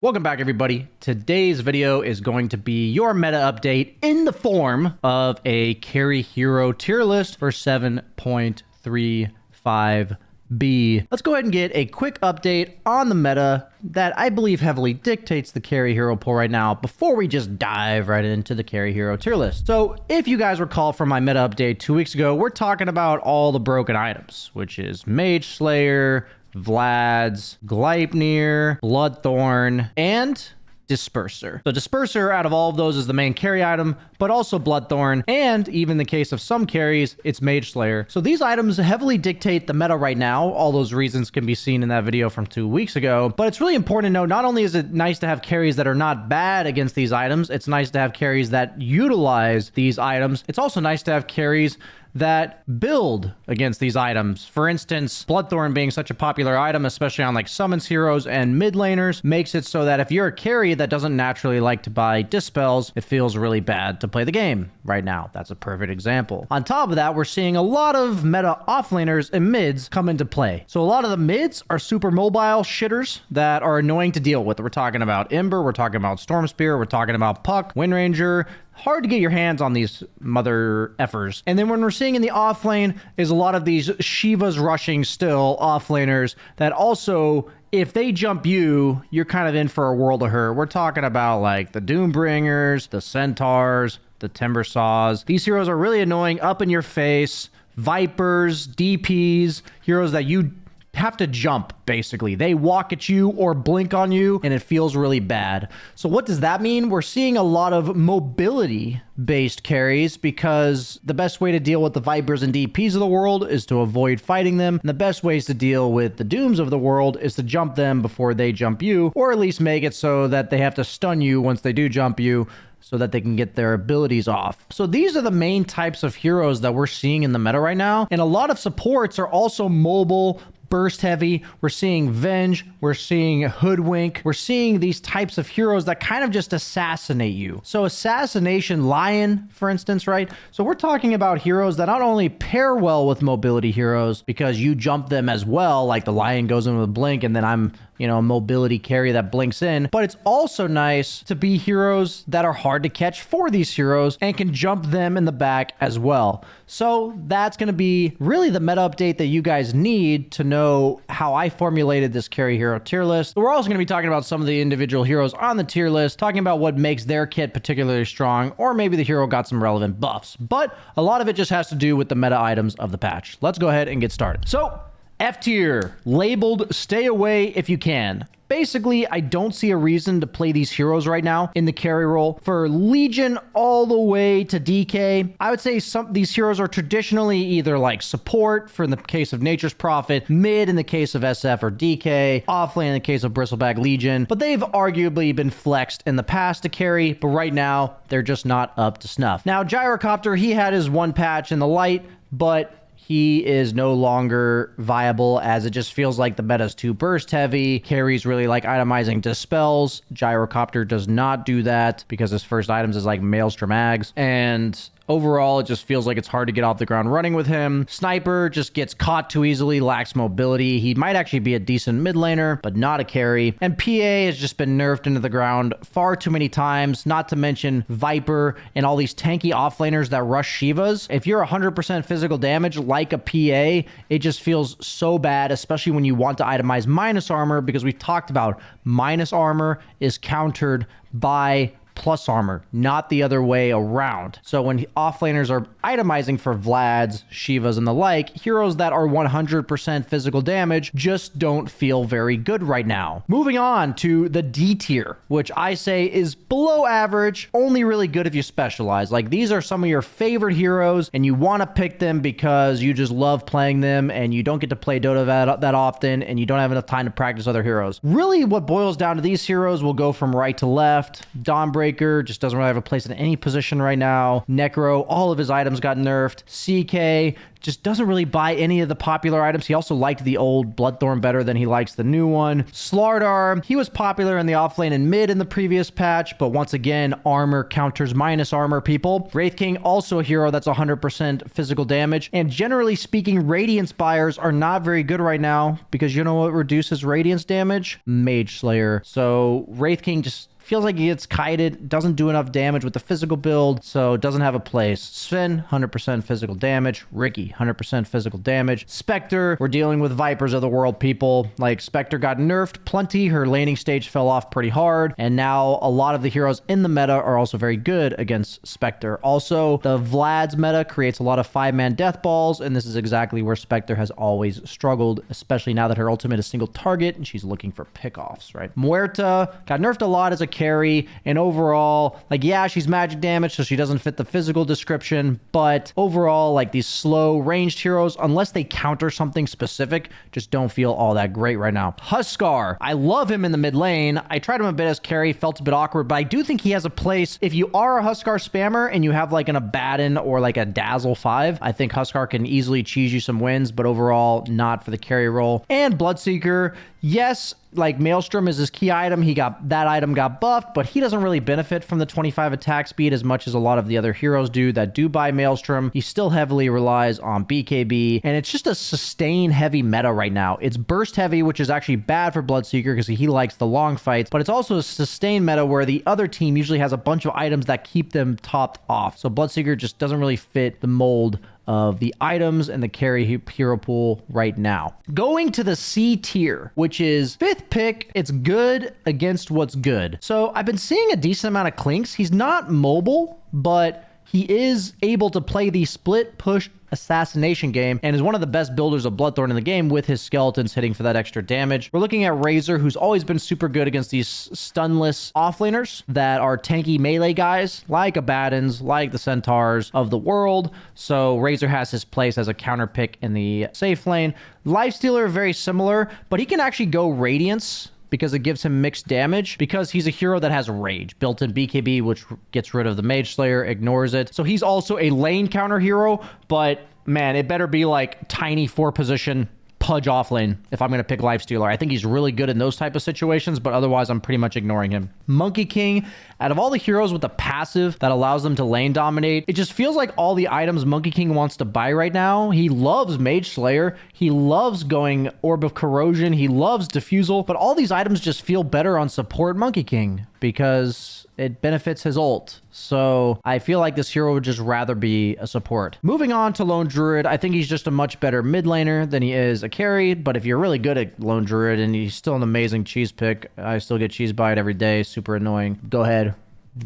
Welcome back, everybody. Today's video is going to be your meta update in the form of a carry hero tier list for 7.35B. Let's go ahead and get a quick update on the meta that I believe heavily dictates the carry hero pool right now before we just dive right into the carry hero tier list. So if you guys recall from my meta update 2 weeks ago, we're talking about all the broken items, which is Mage Slayer, Vlad's, Gleipnir, Bloodthorn, and Disperser. So Disperser out of all of those is the main carry item, but also Bloodthorn, and even in the case of some carries, it's Mage Slayer. So these items heavily dictate the meta right now. All those reasons can be seen in that video from 2 weeks ago, but it's really important to know, not only is it nice to have carries that are not bad against these items, it's nice to have carries that utilize these items. It's also nice to have carries that build against these items. For instance, Bloodthorn being such a popular item, especially on like summons heroes and mid laners, makes it so that if you're a carry that doesn't naturally like to buy dispels, it feels really bad to play the game right now. That's a perfect example. On top of that, we're seeing a lot of meta offlaners and mids come into play. So a lot of the mids are super mobile shitters that are annoying to deal with. We're talking about Ember, we're talking about Stormspear, we're talking about Puck, Windranger. Hard to get your hands on these mother effers. And then when we're seeing in the off lane is a lot of these Shiva's rushing still offlaners that also, if they jump you, you're kind of in for a world of hurt. We're talking about like the Doombringers, the Centaurs, the Timbersaws. These heroes are really annoying, up in your face. Vipers, DPs, heroes that you have to jump, basically. They walk at you or blink on you, and it feels really bad. So what does that mean? We're seeing a lot of mobility-based carries because the best way to deal with the Vipers and DPs of the world is to avoid fighting them. And the best ways to deal with the Dooms of the world is to jump them before they jump you, or at least make it so that they have to stun you once they do jump you, so that they can get their abilities off. So these are the main types of heroes that we're seeing in the meta right now. And a lot of supports are also mobile, burst heavy. We're seeing Venge, we're seeing Hoodwink, we're seeing these types of heroes that kind of just assassinate you. So Assassination Lion, for instance, right? So we're talking about heroes that not only pair well with mobility heroes because you jump them as well, like the Lion goes in with a blink and then I'm, a mobility carry that blinks in, but it's also nice to be heroes that are hard to catch for these heroes and can jump them in the back as well. So that's going to be really the meta update that you guys need to know how I formulated this carry hero tier list. But we're also going to be talking about some of the individual heroes on the tier list, talking about what makes their kit particularly strong, or maybe the hero got some relevant buffs. But a lot of it just has to do with the meta items of the patch. Let's go ahead and get started. So F tier, labeled stay away if you can. Basically, I don't see a reason to play these heroes right now in the carry role. For Legion all the way to DK, I would say these heroes are traditionally either like support for in the case of Nature's Prophet, mid in the case of SF or DK, offlane in the case of Bristleback Legion, but they've arguably been flexed in the past to carry, but right now they're just not up to snuff. Now, Gyrocopter, he had his one patch in the light, but he is no longer viable as it just feels like the meta is too burst heavy. Carries really like itemizing dispels. Gyrocopter does not do that because his first items is like Maelstrom Ags. And overall, it just feels like it's hard to get off the ground running with him. Sniper just gets caught too easily, lacks mobility. He might actually be a decent mid laner, but not a carry. And PA has just been nerfed into the ground far too many times, not to mention Viper and all these tanky offlaners that rush Shivas. If you're 100% physical damage like a PA, it just feels so bad, especially when you want to itemize minus armor, because we've talked about minus armor is countered by plus armor, not the other way around. So when offlaners are itemizing for Vlads, Shivas, and the like, heroes that are 100% physical damage just don't feel very good right now. Moving on to the D tier, which I say is below average, only really good if you specialize. Like, these are some of your favorite heroes and you want to pick them because you just love playing them and you don't get to play Dota that often and you don't have enough time to practice other heroes. Really, what boils down to these heroes will go from right to left. Dawnbreaker, Breaker just doesn't really have a place in any position right now. Necro, all of his items got nerfed. CK just doesn't really buy any of the popular items. He also liked the old Bloodthorn better than he likes the new one. Slardar, he was popular in the offlane and mid in the previous patch, but once again, armor counters minus armor people. Wraith King, also a hero that's 100% physical damage. And generally speaking, Radiance buyers are not very good right now because you know what reduces Radiance damage? Mage Slayer. So Wraith King just feels like he gets kited, doesn't do enough damage with the physical build, so doesn't have a place. Sven, 100% physical damage. Ricky, 100% physical damage. Spectre, we're dealing with Vipers of the world, people. Like, Spectre got nerfed plenty. Her laning stage fell off pretty hard, and now a lot of the heroes in the meta are also very good against Spectre. Also, the Vlad's meta creates a lot of 5-man death balls, and this is exactly where Spectre has always struggled, especially now that her ultimate is single target, and she's looking for pickoffs, right? Muerta got nerfed a lot as a carry, and overall, like, yeah, she's magic damage, so she doesn't fit the physical description, but overall, like, these slow ranged heroes, unless they counter something specific, just don't feel all that great right now. Huskar, I love him in the mid lane. I tried him a bit as carry, felt a bit awkward, but I do think he has a place. If you are a Huskar spammer and you have like an Abaddon or like a Dazzle 5, I think Huskar can easily cheese you some wins, but overall, not for the carry role. And Bloodseeker, yes, like Maelstrom is his key item. That item got buffed, but he doesn't really benefit from the 25 attack speed as much as a lot of the other heroes do that do buy Maelstrom. He still heavily relies on BKB, and it's just a sustain heavy meta right now. It's burst heavy, which is actually bad for Bloodseeker because he likes the long fights, but it's also a sustain meta where the other team usually has a bunch of items that keep them topped off. So Bloodseeker just doesn't really fit the mold of the items and the carry hero pool right now. Going to the C tier, which is 5th pick. It's good against what's good. So I've been seeing a decent amount of Clinks. He's not mobile, but he is able to play the split push assassination game and is one of the best builders of Bloodthorn in the game with his skeletons hitting for that extra damage. We're looking at Razor, who's always been super good against these stunless offlaners that are tanky melee guys like Abaddons, like the Centaurs of the world. So Razor has his place as a counter pick in the safe lane. Lifestealer, very similar, but he can actually go Radiance because it gives him mixed damage because he's a hero that has Rage, built-in BKB, which gets rid of the Mage Slayer, ignores it. So he's also a lane counter hero, but man, it better be like tiny 4-position Pudge off lane if I'm going to pick Lifestealer. I think he's really good in those type of situations, but otherwise I'm pretty much ignoring him. Monkey King, out of all the heroes with the passive that allows them to lane dominate, it just feels like all the items Monkey King wants to buy right now. He loves Mage Slayer. He loves going Orb of Corrosion. He loves Diffusal, but all these items just feel better on support Monkey King because it benefits his ult. So I feel like this hero would just rather be a support. Moving on to Lone Druid, I think he's just a much better mid laner than he is a carry, but if you're really good at Lone Druid and he's still an amazing cheese pick, I still get cheese by it every day, super annoying. Go ahead,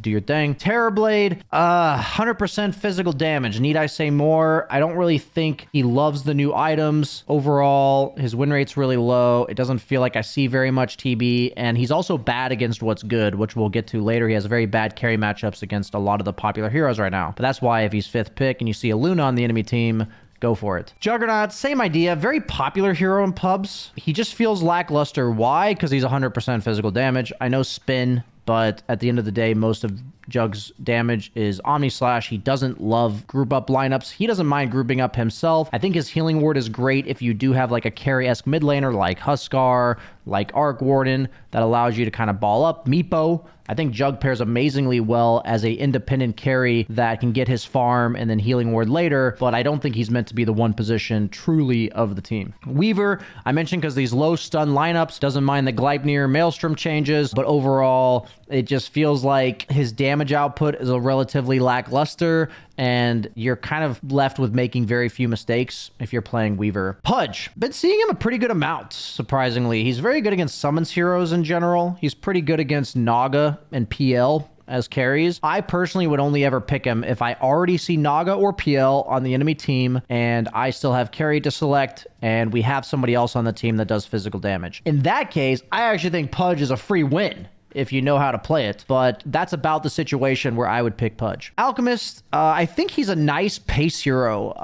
do your thing. Terrorblade, 100% physical damage. Need I say more? I don't really think he loves the new items. Overall, his win rate's really low. It doesn't feel like I see very much TB, and he's also bad against what's good, which we'll get to later. He has very bad carry matchups against a lot of the popular heroes right now. But that's why if he's 5th pick and you see a Luna on the enemy team, go for it. Juggernaut, same idea. Very popular hero in pubs. He just feels lackluster. Why? Because he's 100% physical damage. I know Spin, but at the end of the day, most of Jug's damage is Omni Slash. He doesn't love group up lineups. He doesn't mind grouping up himself. I think his healing ward is great if you do have like a carry-esque mid laner like Huskar, like Arc Warden, that allows you to kind of ball up. Meepo, I think Jug pairs amazingly well as a independent carry that can get his farm and then healing ward later, but I don't think he's meant to be the one position truly of the team. Weaver, I mentioned because these low stun lineups, doesn't mind the Gleipnir Maelstrom changes, but overall, it just feels like his damage output is a relatively lackluster, and you're kind of left with making very few mistakes if you're playing Weaver. Pudge, been seeing him a pretty good amount, surprisingly. He's very good against summons heroes in general. He's pretty good against Naga and PL as carries. I personally would only ever pick him if I already see Naga or PL on the enemy team and I still have carry to select and we have somebody else on the team that does physical damage. In that case, I actually think Pudge is a free win. if you know how to play it, but that's about the situation where I would pick Pudge. Alchemist, I think he's a nice pace hero.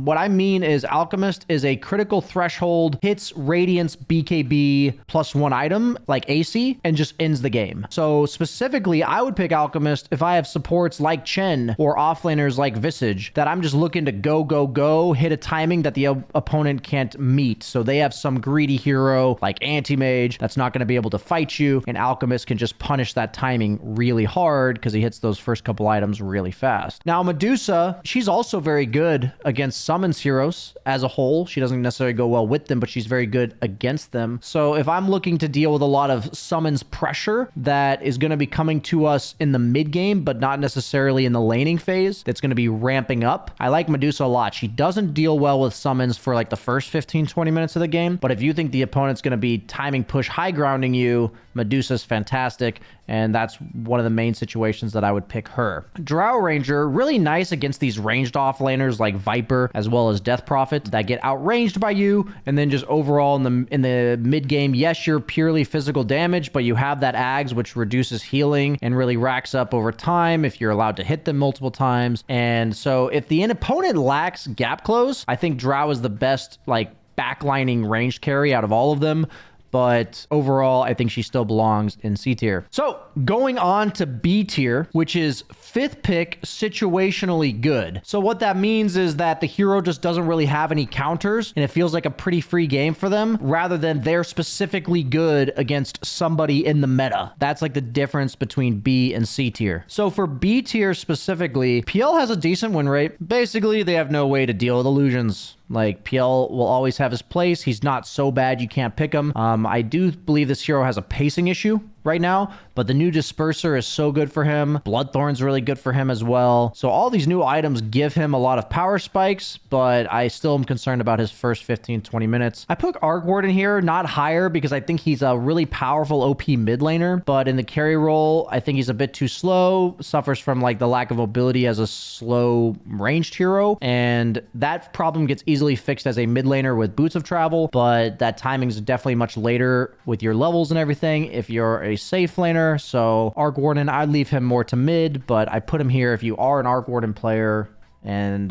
What I mean is Alchemist is a critical threshold, hits Radiance BKB plus 1 item, like AC, and just ends the game. So specifically, I would pick Alchemist if I have supports like Chen or offlaners like Visage that I'm just looking to go, hit a timing that the opponent can't meet. So they have some greedy hero like Anti-Mage that's not going to be able to fight you, and Alchemist can just punish that timing really hard because he hits those first couple items really fast. Now, Medusa, she's also very good against summons heroes as a whole. She doesn't necessarily go well with them, but she's very good against them. So if I'm looking to deal with a lot of summons pressure that is going to be coming to us in the mid game, but not necessarily in the laning phase, that's going to be ramping up, I like Medusa a lot. She doesn't deal well with summons for like the first 15-20 minutes of the game, but if you think the opponent's going to be timing push high grounding you, Medusa's fantastic, and that's one of the main situations that I would pick her. Drow Ranger, really nice against these ranged offlaners like Viper as well as Death Prophet that get outranged by you, and then just overall in the mid game, yes, you're purely physical damage, but you have that Ags which reduces healing and really racks up over time if you're allowed to hit them multiple times. And so if the opponent lacks gap close, I think Drow is the best like backlining ranged carry out of all of them. But overall, I think she still belongs in C tier. So going on to B tier, which is 5th pick, situationally good. So what that means is that the hero just doesn't really have any counters, and it feels like a pretty free game for them, rather than they're specifically good against somebody in the meta. That's like the difference between B and C tier. So for B tier specifically, PL has a decent win rate. Basically, they have no way to deal with illusions. Like, PL will always have his place. He's not so bad you can't pick him. I do believe this hero has a pacing issue right now, but the new Disperser is so good for him. Bloodthorn's really good for him as well. So all these new items give him a lot of power spikes, but I still am concerned about his first 15-20 minutes. I put Arc Warden here, not higher, because I think he's a really powerful OP mid laner, but in the carry role, I think he's a bit too slow, suffers from like the lack of mobility as a slow ranged hero, and that problem gets easily fixed as a mid laner with Boots of Travel, but that timing is definitely much later with your levels and everything if you're a safe laner. So Arc Warden, I'd leave him more to mid, but I put him here if you are an Arc Warden player and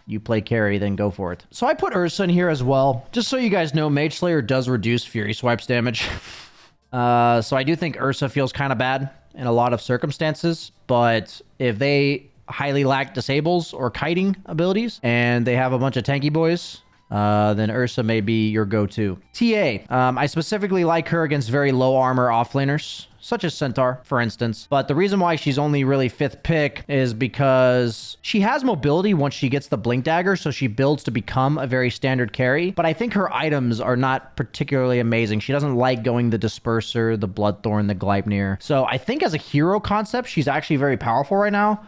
you play carry, then go for it. So I put Ursa in here as well. Just so you guys know, Mage Slayer does reduce Fury Swipes damage. So I do think Ursa feels kind of bad in a lot of circumstances, but if they highly lack disables or kiting abilities and they have a bunch of tanky boys, then Ursa may be your go-to. TA, I specifically like her against very low armor offlaners, such as Centaur, for instance. But the reason why she's only really 5th pick is because she has mobility once she gets the Blink Dagger, so she builds to become a very standard carry. But I think her items are not particularly amazing. She doesn't like going the Disperser, the Bloodthorn, the Gleipnir. So I think as a hero concept, she's actually very powerful right now.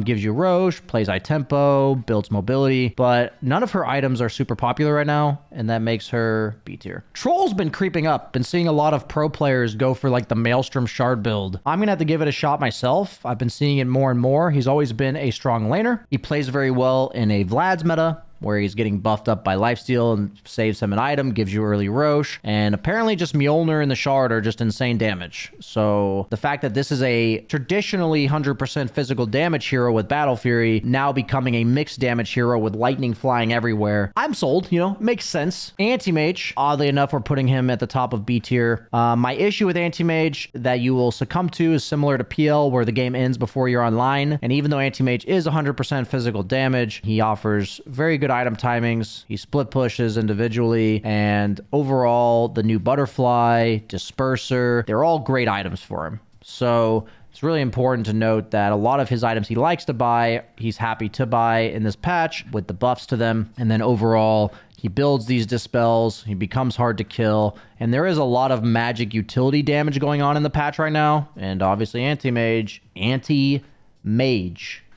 Gives you Roche, plays high tempo, builds mobility, but none of her items are super popular right now, and that makes her B tier. Troll's been creeping up. Been seeing a lot of pro players go for like the Maelstrom Shard build. I'm gonna have to give it a shot myself. I've been seeing it more and more. He's always been a strong laner. He plays very well in a Vlad's meta, where he's getting buffed up by lifesteal and saves him an item, gives you early Roche, and apparently just Mjolnir and the Shard are just insane damage. So the fact that this is a traditionally 100% physical damage hero with Battle Fury now becoming a mixed damage hero with lightning flying everywhere, I'm sold, you know, makes sense. Anti-Mage, oddly enough, we're putting him at the top of B tier. My issue with Anti-Mage that you will succumb to is similar to PL, where the game ends before you're online, and even though Anti-Mage is 100% physical damage, he offers very good item timings. He split pushes individually, and overall the new Butterfly, Disperser, they're all great items for him. So it's really important to note that a lot of his items he likes to buy, he's happy to buy in this patch with the buffs to them, and then overall he builds these dispels, he becomes hard to kill, and there is a lot of magic utility damage going on in the patch right now, and obviously anti-mage,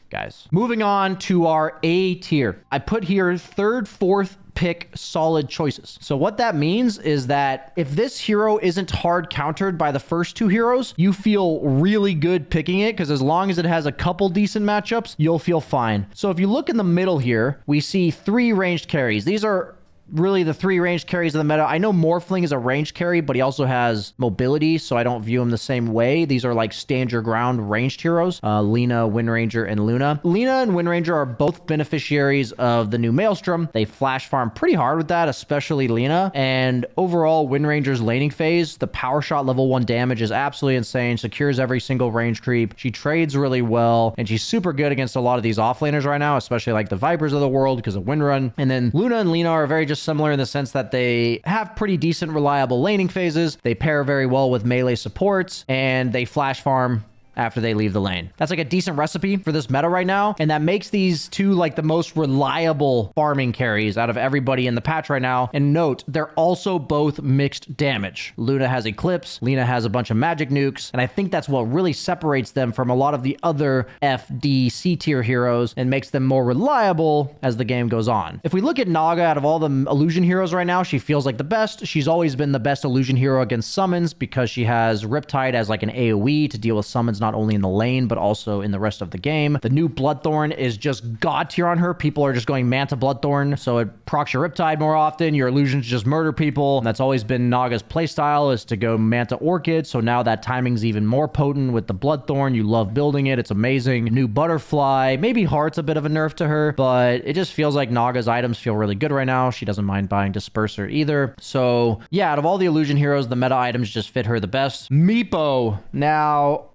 guys. Moving on to our A tier. I put here 3rd, 4th pick solid choices. So what that means is that if this hero isn't hard countered by the first 2 heroes, you feel really good picking it, because as long as it has a couple decent matchups, you'll feel fine. So if you look in the middle here, we see 3 ranged carries. These are really the 3 ranged carries of the meta. I know Morphling is a ranged carry, but he also has mobility, so I don't view him the same way. These are like stand your ground ranged heroes. Lena, Windranger, and Luna. Lena and Windranger are both beneficiaries of the new Maelstrom. They flash farm pretty hard with that, especially Lena. And overall, Windranger's laning phase, the power shot level 1 damage is absolutely insane. Secures every single range creep. She trades really well, and she's super good against a lot of these offlaners right now, especially like the Vipers of the world because of Windrun. And then Luna and Lena are very just similar in the sense that they have pretty decent, reliable laning phases. They pair very well with melee supports, and they flash farm after they leave the lane. That's like a decent recipe for this meta right now, and that makes these 2 like the most reliable farming carries out of everybody in the patch right now. And note, they're also both mixed damage. Luna has Eclipse, Lena has a bunch of magic nukes, and I think that's what really separates them from a lot of the other FD C tier heroes and makes them more reliable as the game goes on. If we look at Naga, out of all the illusion heroes right now, she feels like the best. She's always been the best illusion hero against summons because she has Riptide as like an AoE to deal with summons not only in the lane, but also in the rest of the game. The new Bloodthorn is just god tier on her. People are just going Manta Bloodthorn, so it procs your Riptide more often. Your illusions just murder people. And that's always been Naga's playstyle, is to go Manta Orchid, so now that timing's even more potent with the Bloodthorn. You love building it. It's amazing. New Butterfly. Maybe Heart's a bit of a nerf to her, but it just feels like Naga's items feel really good right now. She doesn't mind buying Disperser either. So yeah, out of all the illusion heroes, the meta items just fit her the best. Meepo. Now,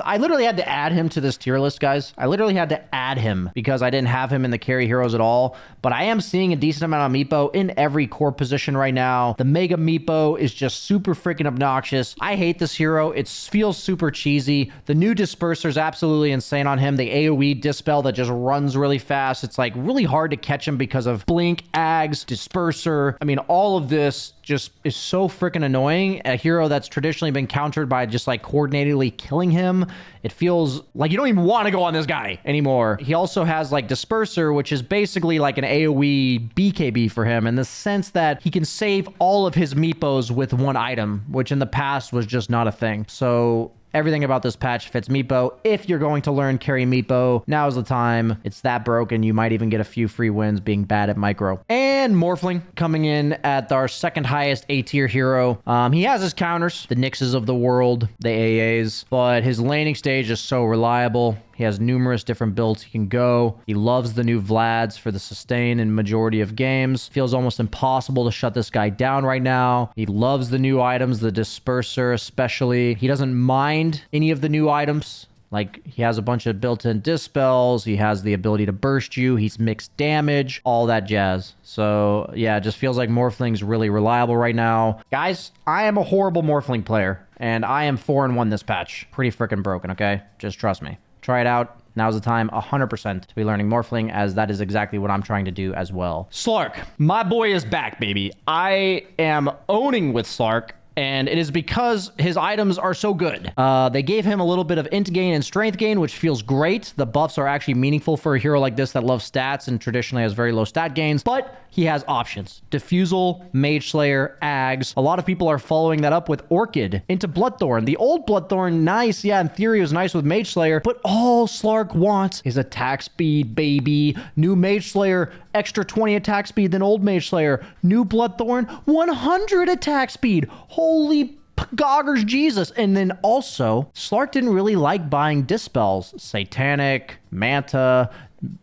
I literally had to add him to this tier list, guys. I literally had to add him because I didn't have him in the carry heroes at all. But I am seeing a decent amount of Meepo in every core position right now. The Mega Meepo is just super freaking obnoxious. I hate this hero. It feels super cheesy. The new Disperser is absolutely insane on him. The AoE Dispel that just runs really fast. It's like really hard to catch him because of Blink, Ags, Disperser. I mean, all of this just is so freaking annoying. A hero that's traditionally been countered by just like coordinatedly killing him. It feels like you don't even want to go on this guy anymore. He also has like Disperser, which is basically like an AoE BKB for him in the sense that he can save all of his Meepos with 1 item, which in the past was just not a thing. So everything about this patch fits Meepo. If you're going to learn carry Meepo, now's the time. It's that broken. You might even get a few free wins being bad at micro. And Morphling coming in at our 2nd highest A tier hero. He has his counters, the Nyxes of the world, the AAs, but his laning stage is so reliable. He has numerous different builds he can go. He loves the new Vlads for the sustain in majority of games. Feels almost impossible to shut this guy down right now. He loves the new items, the Disperser especially. He doesn't mind any of the new items. Like, he has a bunch of built-in dispels. He has the ability to burst you. He's mixed damage, all that jazz. So, yeah, it just feels like Morphling's really reliable right now. Guys, I am a horrible Morphling player, and I am 4-1 this patch. Pretty freaking broken, okay? Just trust me. Try it out. Now's the time 100% to be learning Morphling, as that is exactly what I'm trying to do as well. Slark. My boy is back, baby. I am owning with Slark. And it is because his items are so good. They gave him a little bit of int gain and strength gain, which feels great. The buffs are actually meaningful for a hero like this that loves stats and traditionally has very low stat gains. But he has options. Diffusal, Mage Slayer, Ags. A lot of people are following that up with Orchid into Bloodthorn. The old Bloodthorn, nice. Yeah, in theory, it was nice with Mage Slayer. But all Slark wants is attack speed, baby. New Mage Slayer, extra 20 attack speed than old Mage Slayer. New Bloodthorn, 100 attack speed. Holy goggers Jesus. And then also, Slark didn't really like buying Dispels. Satanic, Manta.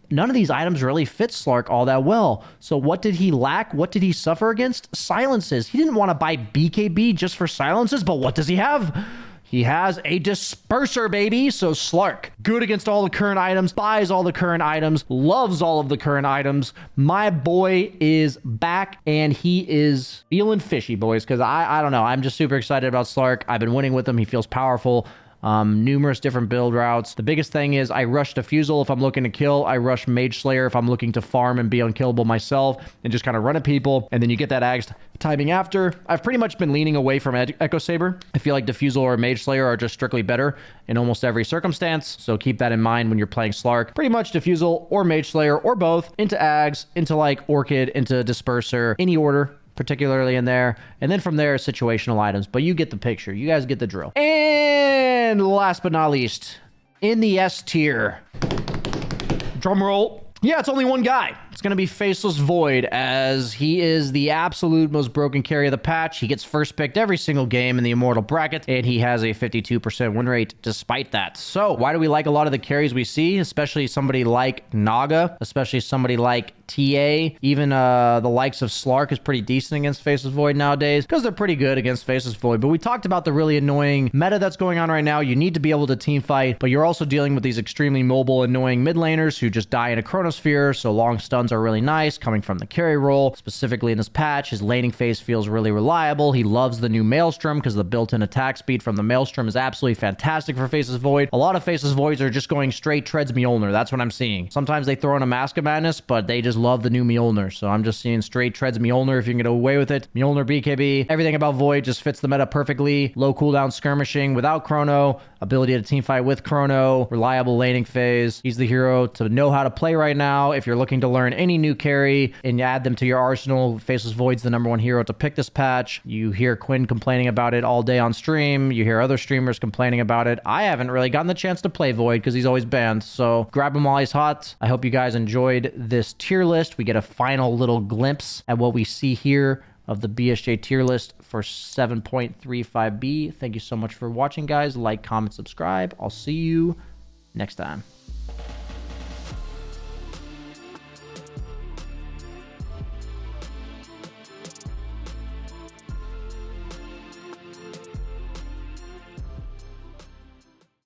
None of these items really fit Slark all that well. So what did he lack? What did he suffer against? Silences. He didn't want to buy BKB just for silences, but what does he have? He has a Disperser, baby. So Slark, good against all the current items, buys all the current items, loves all of the current items. My boy is back, and he is feeling fishy, boys, because I don't know. I'm just super excited about Slark. I've been winning with him. He feels powerful. Numerous different build routes. The biggest thing is I rush Diffusal if I'm looking to kill. I rush Mage Slayer if I'm looking to farm and be unkillable myself and just kind of run at people. And then you get that Ags timing after. I've pretty much been leaning away from Echo Saber. I feel like Diffusal or Mage Slayer are just strictly better in almost every circumstance. So keep that in mind when you're playing Slark. Pretty much Diffusal or Mage Slayer or both into Ags, into like Orchid, into Disperser, any order, particularly in there. And then from there, situational items. But you get the picture. You guys get the drill. And last but not least, in the S tier, drum roll. Yeah, it's only one guy. It's going to be Faceless Void, as he is the absolute most broken carry of the patch. He gets first picked every single game in the Immortal bracket, and he has a 52% win rate despite that. So why do we like a lot of the carries we see, especially somebody like Naga, especially somebody like TA, even the likes of Slark is pretty decent against Faceless Void nowadays, because they're pretty good against Faceless Void. But we talked about the really annoying meta that's going on right now. You need to be able to team fight, but you're also dealing with these extremely mobile, annoying mid laners who just die in a Chronosphere, so long stuns are really nice coming from the carry role. Specifically in this patch, his laning phase feels really reliable. He loves the new Maelstrom because the built-in attack speed from the Maelstrom is absolutely fantastic for Faceless Void. A lot of Faceless Voids are just going straight treads Mjolnir. That's what I'm seeing. Sometimes they throw in a Mask of Madness, but they just love the new Mjolnir. So I'm just seeing straight treads Mjolnir if you can get away with it. Mjolnir BKB. Everything about Void just fits the meta perfectly. Low cooldown skirmishing without Chrono. Ability to teamfight with Chrono. Reliable laning phase. He's the hero to know how to play right now. If you're looking to learn any new carry and you add them to your arsenal, Faceless Void's the #1 hero to pick this patch. You hear Quinn complaining about it all day on stream. You hear other streamers complaining about it. I haven't really gotten the chance to play Void because he's always banned. So grab him while he's hot. I hope you guys enjoyed this tier list. We get a final little glimpse at what we see here of the BSJ tier list for 7.35B. Thank you so much for watching, guys. Like, comment, subscribe. I'll see you next time.